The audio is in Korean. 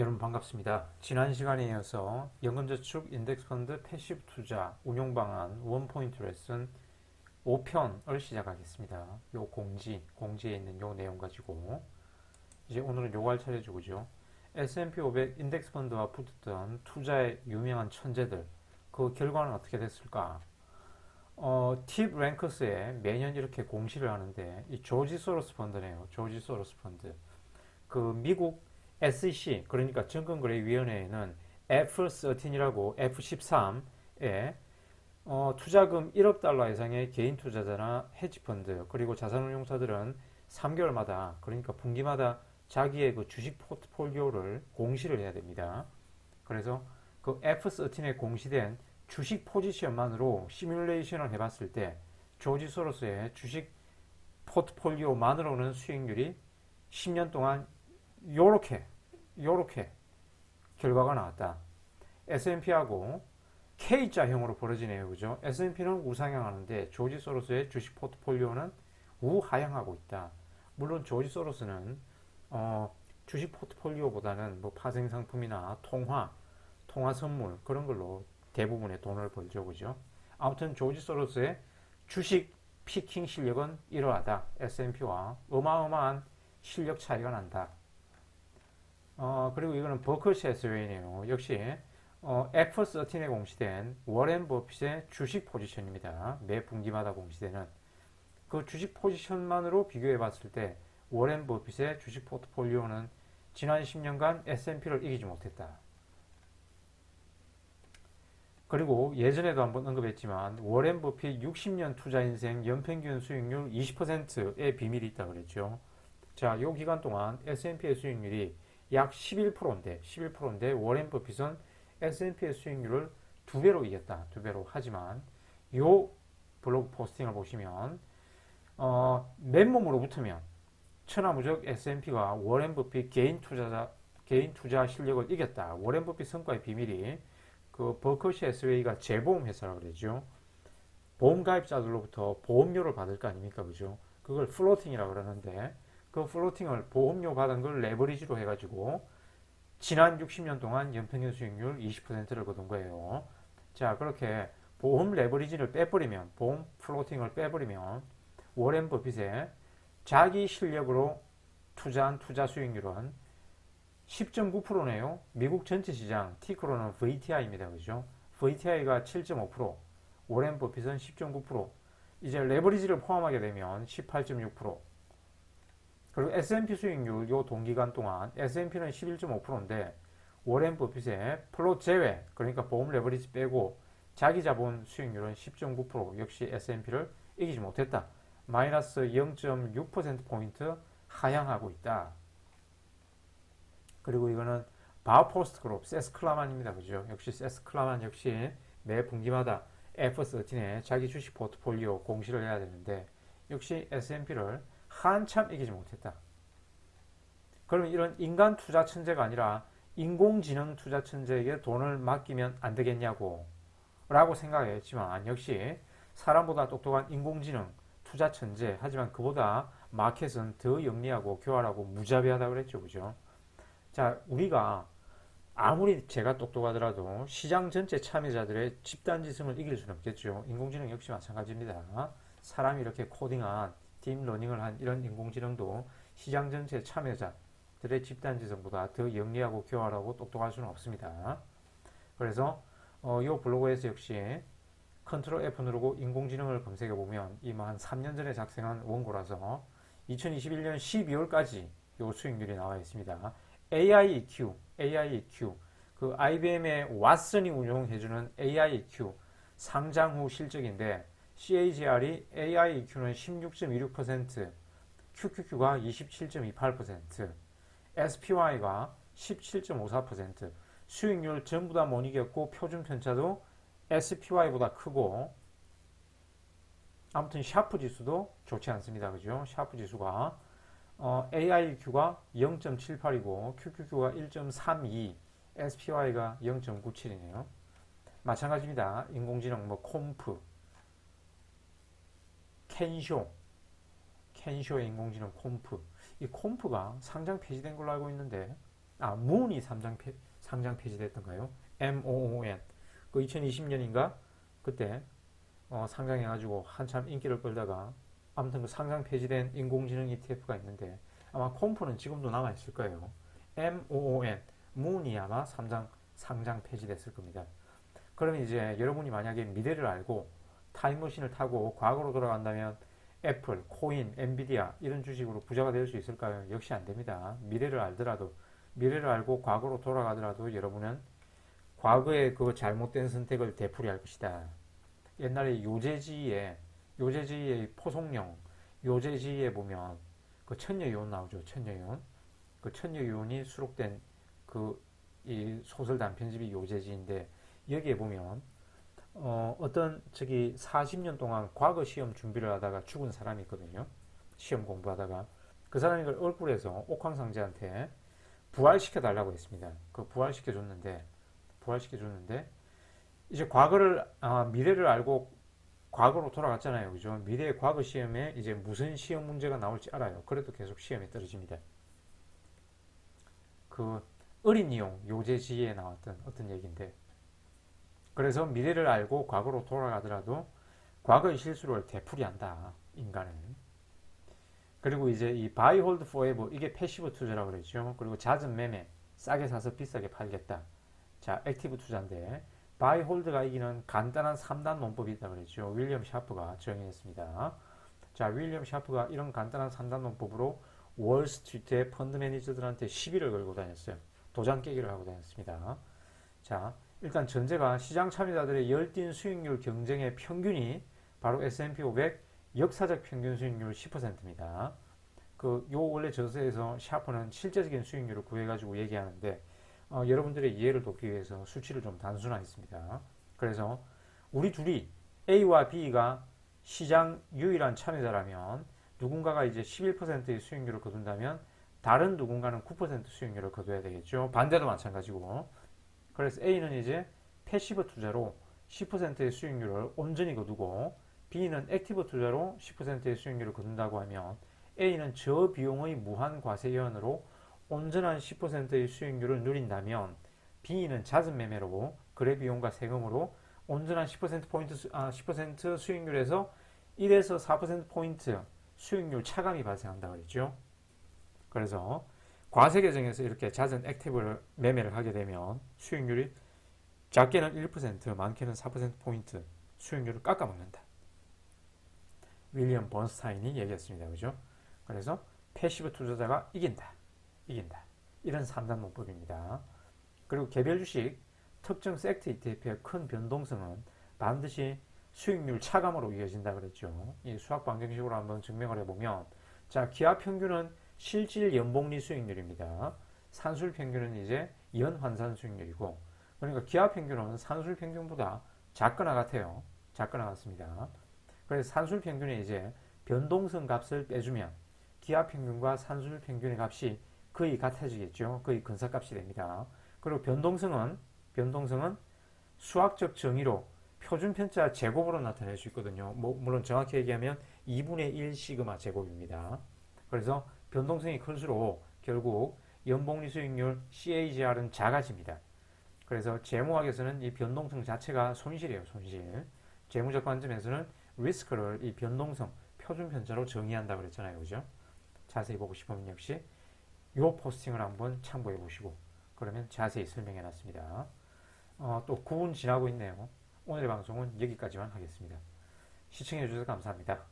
여러분 반갑습니다. 지난 시간에 이어서 연금저축 인덱스펀드 패시브 투자 운용 방안 원포인트 레슨 5편을 시작하겠습니다. 요 공지에 있는 요 내용 가지고 이제 오늘은 요거 할 차례죠, 그죠? S&P 500 인덱스펀드와 붙었던 투자의 유명한 천재들 그 결과는 어떻게 됐을까? 팁 랭커스에 매년 이렇게 공시를 하는데 이 조지 소로스 펀드네요. 조지 소로스 펀드. 그 미국 SEC 그러니까 증권거래위원회에는 F13이라고 F13에 투자금 1억 달러 이상의 개인 투자자나 헤지펀드 그리고 자산운용사들은 3개월마다 그러니까 분기마다 자기의 그 주식 포트폴리오를 공시를 해야 됩니다. 그래서 그 F13에 공시된 주식 포지션만으로 시뮬레이션을 해봤을 때 조지 소로스의 주식 포트폴리오만으로는 수익률이 10년 동안 요렇게 결과가 나왔다. S&P하고 K자형으로 벌어지네요. 그죠? S&P는 우상향하는데 조지 소로스의 주식 포트폴리오는 우하향하고 있다. 물론 조지 소로스는 주식 포트폴리오보다는 뭐 파생 상품이나 통화 선물 그런 걸로 대부분의 돈을 벌죠. 그죠? 아무튼 조지 소로스의 주식 피킹 실력은 이러하다. S&P와 어마어마한 실력 차이가 난다. 그리고 이거는 버크셔 해서웨이네요. 역시 F13에 공시된 워렌 버핏의 주식 포지션입니다. 매 분기마다 공시되는 그 주식 포지션만으로 비교해 봤을 때 워렌 버핏의 주식 포트폴리오는 지난 10년간 S&P를 이기지 못했다. 그리고 예전에도 한번 언급했지만 워렌 버핏 60년 투자 인생 연평균 수익률 20%의 비밀이 있다 그랬죠. 자, 이 기간 동안 S&P의 수익률이 약 11%인데 워렌 버핏은 S&P의 수익률을 두 배로 이겼다. 두 배로. 하지만 이 블로그 포스팅을 보시면 맨몸으로 붙으면 천하무적 S&P가 워렌 버핏 개인 투자 실력을 이겼다. 워렌 버핏 성과의 비밀이 그 버커셔 해서웨이가 재보험 회사라 그러죠. 보험 가입자들로부터 보험료를 받을 거 아닙니까, 그죠? 그걸 플로팅이라 그러는데 그 플로팅을 보험료 받은 걸 레버리지로 해가지고 지난 60년 동안 연평균 수익률 20%를 거둔 거예요. 자, 그렇게 보험 레버리지를 빼버리면, 보험 플로팅을 빼버리면 워렌 버핏의 자기 실력으로 투자한 투자 수익률은 10.9%네요. 미국 전체 시장 티크로는 VTI입니다. 그죠? VTI가 7.5%, 워렌 버핏은 10.9%, 이제 레버리지를 포함하게 되면 18.6%. 그리고 S&P 수익률 요 동기간 동안 S&P는 11.5%인데 워렌 버핏의 플롯 제외 그러니까 보험 레버리지 빼고 자기 자본 수익률은 10.9% 역시 S&P를 이기지 못했다. 마이너스 0.6%포인트 하향하고 있다. 그리고 이거는 바우포스트 그룹 세스클라만입니다. 그죠? 역시 세스클라만 역시 매 분기마다 F13에 자기 주식 포트폴리오 공시를 해야 되는데 역시 S&P를 한참 이기지 못했다. 그러면 이런 인간 투자 천재가 아니라 인공지능 투자 천재에게 돈을 맡기면 안 되겠냐고 라고 생각했지만 역시 사람보다 똑똑한 인공지능 투자 천재 하지만 그보다 마켓은 더 영리하고 교활하고 무자비하다 그랬죠. 그죠? 자, 우리가 아무리 제가 똑똑하더라도 시장 전체 참여자들의 집단지성을 이길 수는 없겠죠. 인공지능 역시 마찬가지입니다. 사람이 이렇게 코딩한 딥러닝을 한 이런 인공지능도 시장 전체 참여자들의 집단지성보다 더 영리하고 교활하고 똑똑할 수는 없습니다. 그래서 이 블로그에서 역시 컨트롤 F 누르고 인공지능을 검색해 보면 이만 한 3년 전에 작성한 원고라서 2021년 12월까지 이 수익률이 나와 있습니다. AIEQ, 그 IBM의 왓슨이 운용해주는 AIEQ 상장 후 실적인데 CAGR이 AIEQ는 16.26%, QQQ가 27.28%, SPY가 17.54%, 수익률 전부 다 못 이겼고 표준 편차도 SPY보다 크고 아무튼 샤프 지수도 좋지 않습니다. 그죠? 샤프 지수가 AIQ가 0.78이고 QQQ가 1.32, SPY가 0.97이네요. 마찬가지입니다. 인공지능 뭐 콤프, 켄쇼의 인공지능 콤프. 이 콤프가 상장 폐지된 걸로 알고 있는데 문이 상장 폐지됐던가요? MOON. 그 2020년인가? 그때 상장해가지고 한참 인기를 끌다가 아무튼 그 상장 폐지된 인공지능 ETF가 있는데 아마 콤프는 지금도 남아있을 거예요. MOON. 문이 아마 상장 폐지됐을 겁니다. 그러면 이제 여러분이 만약에 미래를 알고 타임머신을 타고 과거로 돌아간다면 애플, 코인, 엔비디아 이런 주식으로 부자가 될 수 있을까요? 역시 안 됩니다. 미래를 알고 과거로 돌아가더라도 여러분은 과거의 그 잘못된 선택을 되풀이할 것이다. 옛날에 요제지의 포송령, 요제지에 보면 그 천녀유혼 나오죠. 천녀유혼. 그 천녀유혼이 수록된 그 이 소설 단편집이 요제지인데 여기에 보면 어떤 40년 동안 과거 시험 준비를 하다가 죽은 사람이 있거든요. 시험 공부하다가 그 사람이 그 얼굴에서 옥황상제한테 부활시켜 달라고 했습니다. 그 부활시켜줬는데 이제 미래를 알고 과거로 돌아갔잖아요. 그죠? 미래의 과거 시험에 이제 무슨 시험 문제가 나올지 알아요. 그래도 계속 시험에 떨어집니다. 그 어린 이용 요제지에 나왔던 어떤 얘기인데 그래서 미래를 알고 과거로 돌아가더라도 과거의 실수를 되풀이한다. 인간은. 그리고 이제 이 buy, hold forever 이게 패시브 투자라고 그러죠. 그리고 잦은 매매 싸게 사서 비싸게 팔겠다. 자, 액티브 투자인데 buy, hold가 이기는 간단한 3단 논법이 있다고 그랬죠. 윌리엄 샤프가 정의했습니다. 자, 윌리엄 샤프가 이런 간단한 3단 논법으로 월스트리트의 펀드 매니저들한테 시비를 걸고 다녔어요. 도장 깨기를 하고 다녔습니다. 자, 일단 전제가 시장 참여자들의 열띤 수익률 경쟁의 평균이 바로 S&P 500 역사적 평균 수익률 10%입니다. 원래 저서에서 샤프는 실제적인 수익률을 구해가지고 얘기하는데 여러분들의 이해를 돕기 위해서 수치를 좀 단순화했습니다. 그래서 우리 둘이 A와 B가 시장 유일한 참여자라면 누군가가 이제 11%의 수익률을 거둔다면 다른 누군가는 9% 수익률을 거둬야 되겠죠. 반대도 마찬가지고. 그래서 A는 이제 패시브 투자로 10%의 수익률을 온전히 거두고 B는 액티브 투자로 10%의 수익률을 거둔다고 하면 A는 저비용의 무한 과세 예언으로 온전한 10%의 수익률을 누린다면 B는 잦은 매매로 거래 비용과 세금으로 온전한 10% 수익률에서 1에서 4%포인트 수익률 차감이 발생한다고 했죠. 그래서 과세 계정에서 이렇게 잦은 액티브 매매를 하게 되면 수익률이 작게는 1%, 많게는 4%포인트 수익률을 깎아먹는다. 윌리엄 번스타인이 얘기했습니다. 그죠? 그래서 패시브 투자자가 이긴다. 이런 3단 논법입니다. 그리고 개별 주식 특정 섹터 ETF의 큰 변동성은 반드시 수익률 차감으로 이어진다 그랬죠. 이 수학 방정식으로 한번 증명을 해보면 자, 기업 평균은 실질 연복리 수익률입니다. 산술 평균은 이제 연환산 수익률이고 그러니까 기업 평균은 산술 평균보다 작거나 같아요. 작거나 같습니다. 그래서 산술 평균에 이제 변동성 값을 빼주면 기업 평균과 산술 평균의 값이 거의 같아지겠죠. 거의 근사값이 됩니다. 그리고 변동성은 수학적 정의로 표준편차 제곱으로 나타낼 수 있거든요. 물론 정확히 얘기하면 2분의 1 시그마 제곱입니다. 그래서 변동성이 클수록 결국 연복리 수익률 CAGR은 작아집니다. 그래서 재무학에서는 이 변동성 자체가 손실이에요. 손실. 재무적 관점에서는 리스크를 이 변동성 표준편차로 정의한다 그랬잖아요. 그죠? 자세히 보고 싶으면 역시 이 포스팅을 한번 참고해 보시고 그러면 자세히 설명해 놨습니다. 또 9분 지나고 있네요. 오늘의 방송은 여기까지만 하겠습니다. 시청해 주셔서 감사합니다.